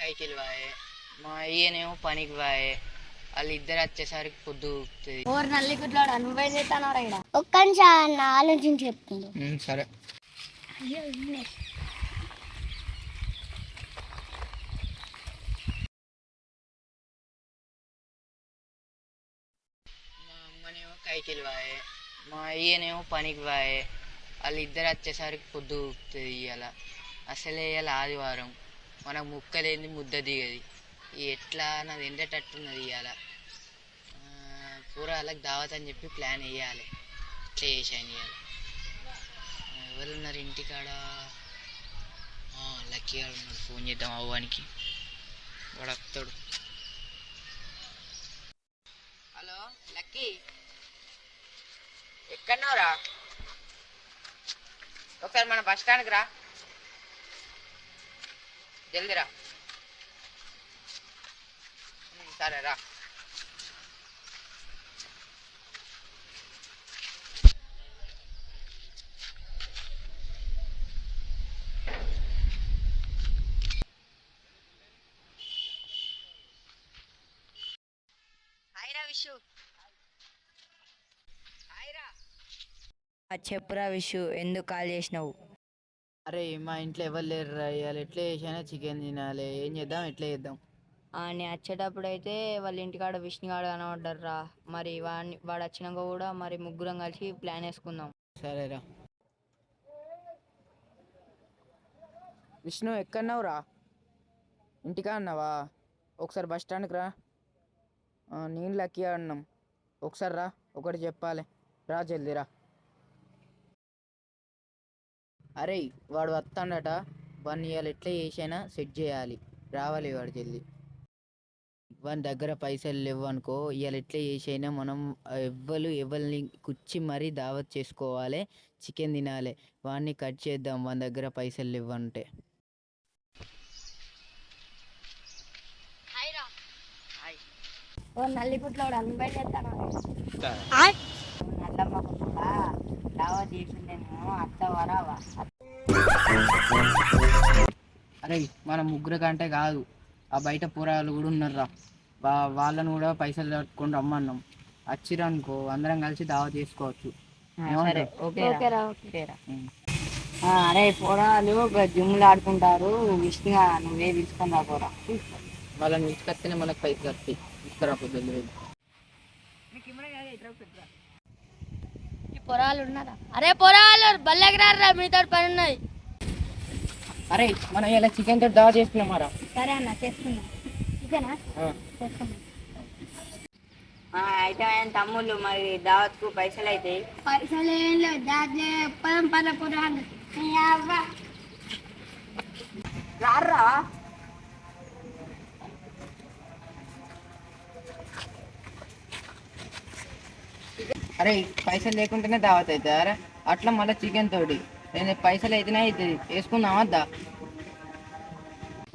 కైకిలు వాయే, మా అయ్యనేమో పనికి వాయే. వాళ్ళిద్దరు వచ్చేసరికి పొద్దు ఊపుతుంది. ఓరు నల్లి గుడ్లాడు నువ్వేం చేస్తానో ఇక్కడ ఒక్క నిమిషం ఆలోచించి చెప్తుంది. సరే. అయ్యో మా అమ్మనేమో కైకిలు వాయే, మా అయ్యనేమో పనికి వాయే. వాళ్ళిద్దరు వచ్చేసరికి పొద్దు ఊపుతుంది. ఇవాళ అసలే ఇవాళ ఆదివారం, మనకు ముక్కలేంది ముద్ద దిగది. ఎట్లా నాది ఎండేటట్టున్నది ఇవాళ. కూరగాయలకు దావత్ అని చెప్పి ప్లాన్ వేయాలి. ఇట్లా చేశాను ఇవాళ. ఎవరున్నారు ఇంటికాడ? లక్కీ గారు ఉన్నాడు, ఫోన్ చేద్దాం అవ్వానికి, వాడు వస్తాడు. హలో లక్కీ, ఎక్కడున్నావురా? ఒకసారి మన బస్ స్టాండ్కి రా, జల్దిరా. సరే రా. చెప్పురా విషు, ఎందుకు కాల్ చేసినావు? అరే మా ఇంట్లో ఎవరు లేరు రా, ఇవాళ ఎట్లా చేసినా చికెన్ తినాలి. ఏం చేద్దాం, ఎట్లా చేద్దాం? నేను వచ్చేటప్పుడు అయితే వాళ్ళ ఇంటికాడ విష్ణుగాడు కనబడ్డారా. మరి వాడు వచ్చినాక కూడా మరి ముగ్గురం కలిసి ప్లాన్ వేసుకుందాం. సరేరా. విష్ణు ఎక్కడున్నావురా? ఇంటికా అన్నావా? ఒకసారి బస్ స్టాండ్కి రా. నేను లక్కీ అన్నాం. ఒకసారి రా, ఒకటి చెప్పాలి, రా జల్దీ రా. అరే వాడు వస్తాడట, వాడిని ఇవాళ ఎట్లా చేసైనా సెట్ చేయాలి. రావాలి వాడు జల్దీ. వాని దగ్గర పైసలు లేవు అనుకో, ఇవాళ ఎట్లా చేసైనా మనం ఎవరిని కుచ్చి మరీ దావత్ చేసుకోవాలి, చికెన్ తినాలి. వాడిని కట్ చేద్దాం వాని దగ్గర పైసలు లేవు అంటే. నల్లి గుడ్లాడు నువ్వేం చేస్తానో నల్లమ్మ కూడా దావత్ చేసిందేమో, అత్త వరావా? అరే మన ముగ్గురు కంటే కాదు, ఆ బయట పోరాలు కూడా ఉన్నారురా. వాళ్ళను కూడా పైసలు కట్టుకొని రమ్మన్నాం. వచ్చిరనుకో అందరం కలిసి దావత్ చేసుకోవచ్చు. అరే పోరాలు జిమ్లు ఆడుకుంటారు, విష్ణుగా నువ్వే తీసుకొని రా పోరా. వాళ్ళని తీసుకొస్తేనే మనకు పైసలు వస్తాయి. తీసుకురాపోతుంది. పొరాలు ఉన్నారా? అరే పొరాలు బల్లెకి రారా, మీతో పని ఉన్నది. అరే మనం ఇలా చికెన్ తోటి దావత్ చేసుకున్నామారా? సరే అన్న చేసుకున్నాం. చికెనా చేసుకున్నాం. అయితే తమ్ముళ్ళు మరి దావత్కు పైసలు అయితే? పైసలు ఏం లేవు, దాంట్లో పదం పద పొరాలు రారా. అరే పైసలు లేకుంటేనే దావత్ అవుతుంది. అరే అట్లా మళ్ళీ చికెన్ తోటి పైసలు అయితేనే అవుతుంది. వేసుకుందాం వద్దా?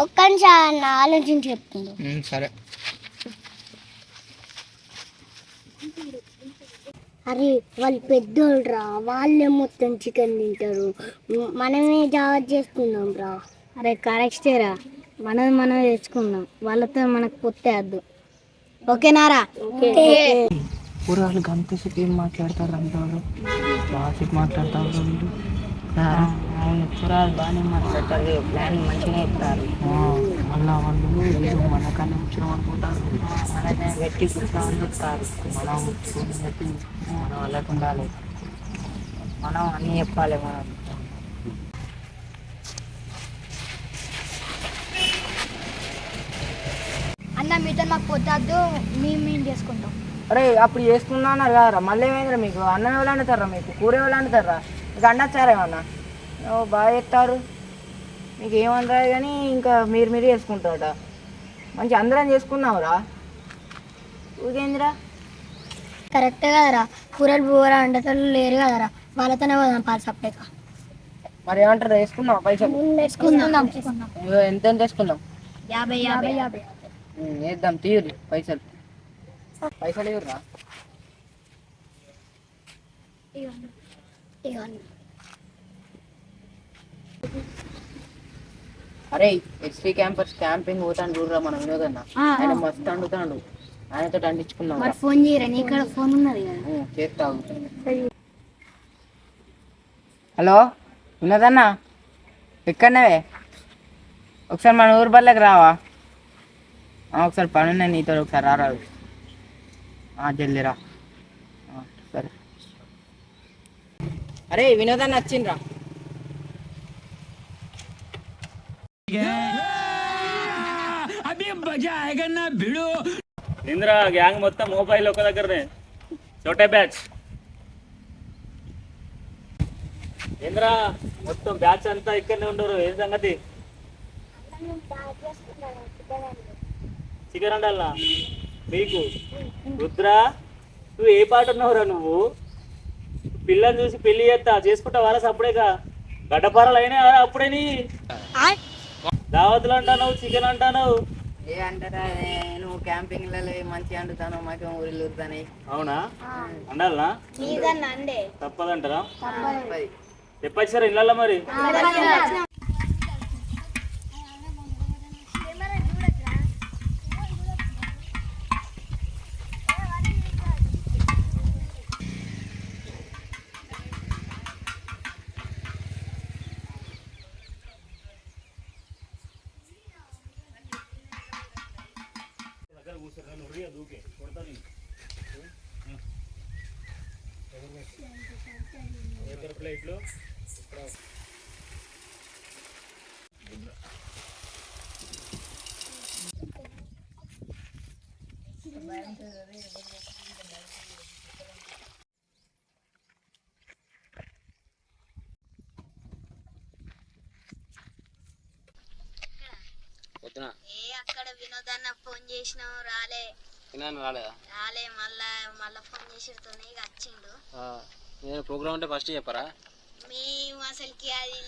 ఒక్క నిమిషం ఆలోచించి చెప్తుంది. సరే. అరే వాళ్ళు పెద్దోళ్ళు రా, వాళ్ళే మొత్తం చికెన్ తింటారు, మనమే జాగ్రత్త చేసుకుందాం రా. అరే కరెక్టే రా, మనం తెచ్చుకుందాం, వాళ్ళతో మనకు పొత్తేద్దు. ఓకేనారా? కూరగాయలు గంతసేపు ఏం మాట్లాడతారు అంటారు, బాగా మాట్లాడతారు వీళ్ళు. అవును, కూరగాయలు బాగానే మాట్లాడతారు, ప్లానింగ్ మంచిగా ఇస్తారు. మళ్ళా వాళ్ళు ఏదో మనకన్నా వచ్చినాం అనుకుంటారు, మనమే గట్టి కూర్చోమని చెప్తారు. మనం మన వాళ్ళకు ఉండాలి. మనం అన్నీ చెప్పాలి. మనం అన్న మీతో మాకు పొద్దు, మేము చేసుకుంటాం. అరే అప్పుడు చేసుకున్నా అన్నారు కదరా, మళ్ళీ ఏమైందిరా మీకు? అన్నం ఎవరు వండుతారా? మీకు కూర ఎవరు వండుతారా? మీకు అన్నచ్చారా ఏమన్నా? బాగా చెప్తారు, మీకు ఏమనరా కానీ ఇంకా మీరు చేసుకుంటారట. మంచి అందరం చేసుకున్నావురా, ఊకేందిరా? కరెక్టే కదరా, కూరలు బూర వండటోళ్ళు లేరు కదరా, వాళ్ళతోనే పోదాం పాలు సప్లైగా. మరి ఏమంటారు, వేసుకున్నావు పైసలు? ఎంత వేసుకున్నాం? 50. వేద్దాం, తీరు పైసలు ఇవ్వరా? అరే ఎస్టీ క్యాంపస్ క్యాంపింగ్ పోతాను చూడరా మన వినోదన్న. ఆయన మస్తు అండుతాడు, ఆయనతో అండించుకున్నాం. మరి ఫోన్ చేయరా, నీ కాడ ఫోన్ ఉన్నది కదా. చేస్తావు. హలో వినోదన్న, ఎక్కడనే? ఒకసారి మన ఊరు బల్లకి రావా? ఒకసారి పని ఉన్నాయి నీతో, ఒకసారి రారాదు. జల్దిరా. సరే. అరే వినోదన్న వచ్చిండ్రా. ఇంద్రా గ్యాంగ్ మొత్తం మొబైల్ ఒక దగ్గరనే, చోటే బ్యాచ్. ఇంద్రా మొత్తం బ్యాచ్ అంతా ఇక్కడనే ఉండరు. ఏం సంగతి? చికెన్ వండాలనా మీకు? రుద్రా నువ్వు ఏ పాట ఉన్నావురా? నువ్వు పిల్లని చూసి పెళ్లి చేస్తా చేసుకుంటా వాళ్ళ అప్పుడేగా గడ్డపారలు అయినా అప్పుడేని దావతులు అంటాను, చికెన్ అంటాను. ఏ అంటారా, నువ్వు క్యాంపింగ్లలో మంచిగా అండుతాను, మాకేమో ఊరిలో ఊరుతాయి. అవునా? వండాలనా? తప్పదంటారా? చెప్పచ్చారా ఇళ్ళల్లో మరి? ప్లేట్లు అక్కడ వినోదన్న ఫోన్ చేసినావు రాలే. రాలే మళ్ళా ఫోన్ చేసితో వచ్చిండు. నేను ప్రోగ్రామ్ అంటే ఫస్ట్ చెప్పరా? మేము అసలుకి అది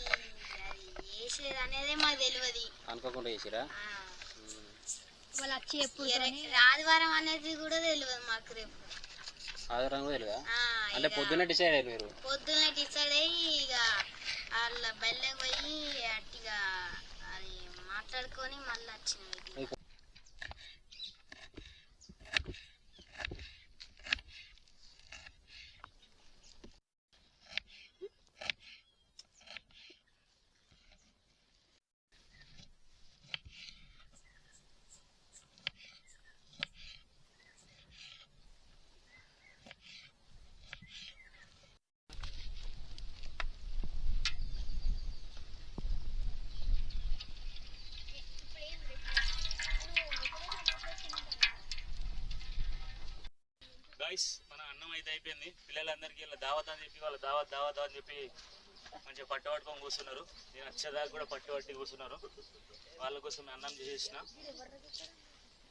చేసేది అనేది మాకు తెలియదు. అనుకోకుండా చేసిరా? ఆదివారం అనేది కూడా తెలియదు మాకు. రేపు ఆదివారం కూడా తెలియదా? అంటే పొద్దున్నే డిసైడ్ అయ్యారు మీరు? పొద్దున్నే డిసైడ్ అయ్యి ఇక వాళ్ళ బయలుకి పోయి అట్టిగా అది మాట్లాడుకొని మళ్ళీ వచ్చినాం. గైస్ మన అన్నం అయితే అయిపోయింది. పిల్లలందరికీ ఇలా దావత్ అని చెప్పి వాళ్ళ దావత్ అని చెప్పి మంచిగా పట్టు పట్టుకొని కూర్చున్నారు. నేను వచ్చేదాకా కూడా పట్టి కూర్చున్నారు. వాళ్ళ కోసం అన్నం చేసేసిన,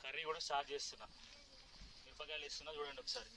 కర్రీ కూడా స్టార్ట్ చేస్తున్నా. మిరపకాయలు ఇస్తున్నా చూడండి ఒకసారి.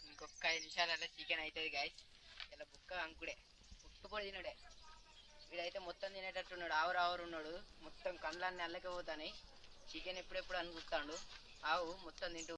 ఇంకొక 5 నిమిషాలలో చికెన్ అవుతుంది గాయస్. ఇలా బుక్క అంకుడే పుట్టుపడి తినడే. వీడైతే మొత్తం తినేటట్టున్నాడు, ఆవురు ఉన్నాడు, మొత్తం కండ్లన్నీ అల్లకే పోతాయి. చికెన్ ఎప్పుడెప్పుడు అనుకుంటాడు. ఆవు మొత్తం తింటూ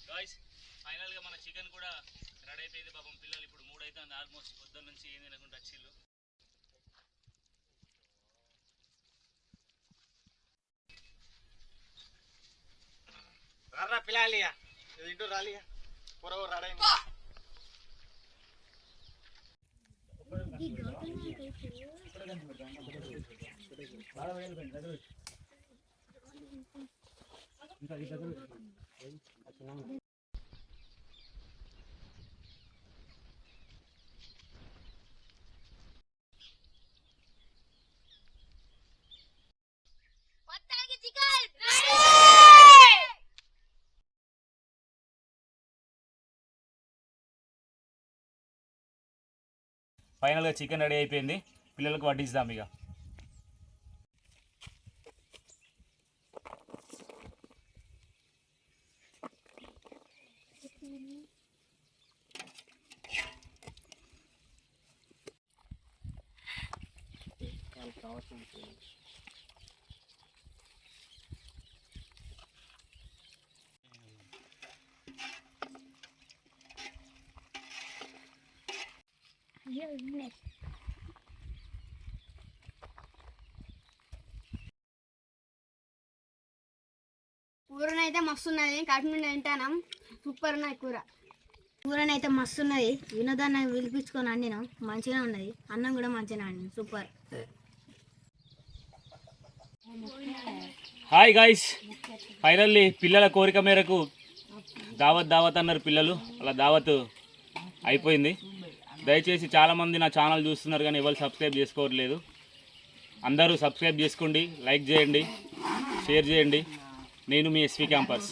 గాయ్స్ ఫైనల్గా మన చికెన్ కూడా రెడీ అయిపోయింది. పాపం పిల్లలు ఇప్పుడు 3 అవుతుంది ఆల్మోస్ట్, పొద్దున్న నుంచి ఏం తినకుండా వచ్చిళ్ళు. రారా పిల్లాలి ఇంటూ రాలి పొరవ రాడా ఫైనల్గా చికెన్ రెడీ అయిపోయింది, పిల్లలకు వడ్డిస్తాం ఇక. కూరనైతే మస్తు ఉన్నది, కడుపు నుండి తింటాను. సూపర్ ఉన్నది కూరనైతే మస్తు ఉన్నది. వినోదాన్ని పిలిపించుకొని వండినాం, మంచిగా ఉన్నది. అన్నం కూడా మంచిగా వండినాం, సూపర్. హాయ్ గాయ్స్, ఫైనల్లీ పిల్లల కోరిక మేరకు దావత్ అన్నారు పిల్లలు, అలా దావత్ అయిపోయింది. దయచేసి చాలామంది నా ఛానల్ చూస్తున్నారు కానీ ఎవరు సబ్స్క్రైబ్ చేసుకోవట్లేదు. అందరూ సబ్స్క్రైబ్ చేసుకోండి, లైక్ చేయండి, షేర్ చేయండి. నేను మీ ఎస్వి క్యాంపస్.